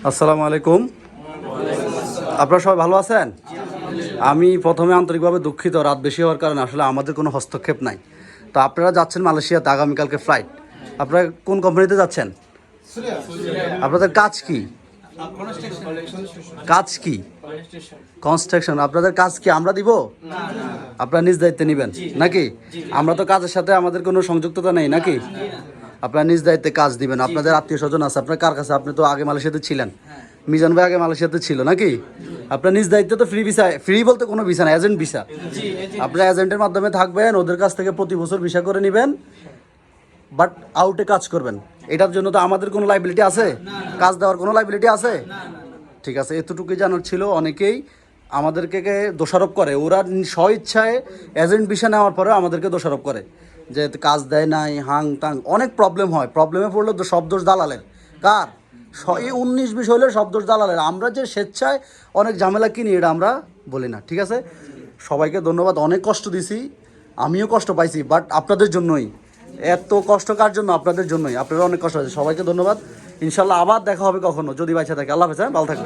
আসসালামু আলাইকুম। আপনারা সবাই ভালো আছেন? আমি প্রথমে আন্তরিকভাবে দুঃখিত, রাত বেশি হওয়ার কারণে আসলে আমাদের কোনো হস্তক্ষেপ নাই। তো আপনারা যাচ্ছেন মালয়েশিয়াতে, আগামীকালকে ফ্লাইট। আপনারা কোন কোম্পানিতে যাচ্ছেন? আপনাদের কাজ কি? কাজ কি? কনস্ট্রাকশন। আপনাদের কাজ কি আমরা দিব? আপনারা নিজ দায়িত্বে নেবেন নাকি? আমরা তো কাজের সাথে আমাদের কোনো সংযুক্ততা নেই নাকি? আপনারা নিজ দায়িত্বে কাজ দিবেন। আপনাদের আত্মীয় স্বজন আছে, আপনার কার কাছে? আপনি তো আগে মালয়েশিয়াতে ছিলেন, মিজান ভাই আগে মালয়েশিয়াতে ছিল নাকি? আপনার নিজ দায়িত্বে তো ফ্রি ভিসা, ফ্রি বলতে কোনো ভিসা না, এজেন্ট ভিসা। আপনারা এজেন্টের মাধ্যমে থাকবেন, ওদের কাছ থেকে প্রতি বছর ভিসা করে নেবেন, বাট আউটে কাজ করবেন। এটার জন্য তো আমাদের কোনো লাইবিলিটি আছে? কাজ দেওয়ার কোনো লাইবিলিটি আছে? ঠিক আছে, এতটুকুই জানার ছিল। অনেকেই আমাদেরকে দোষারোপ করে, ওরা স্বইচ্ছায় এজেন্ট ভিসা নেওয়ার পরে আমাদেরকে দোষারোপ করে যে কাজ দেয় নাই, হাং টাং, অনেক প্রবলেম হয়। প্রবলেমে পড়লে তো সব দোষ দালালের। কার? এই 19-20 হলে সব দোষ দালালের। আমরা যে স্বেচ্ছায় অনেক ঝামেলা কিনি, এটা আমরা বলি না। ঠিক আছে, সবাইকে ধন্যবাদ। অনেক কষ্ট দিছি, আমিও কষ্ট পাইছি, বাট আপনাদের জন্যই। এত কষ্ট কার জন্য? আপনাদের জন্যই। আপনারা অনেক কষ্ট আছে। সবাইকে ধন্যবাদ। ইনশাল্লাহ আবার দেখা হবে কখনো, যদি বাইচা থাকে। আল্লাহ হাফেজ। ভালো থাকবেন।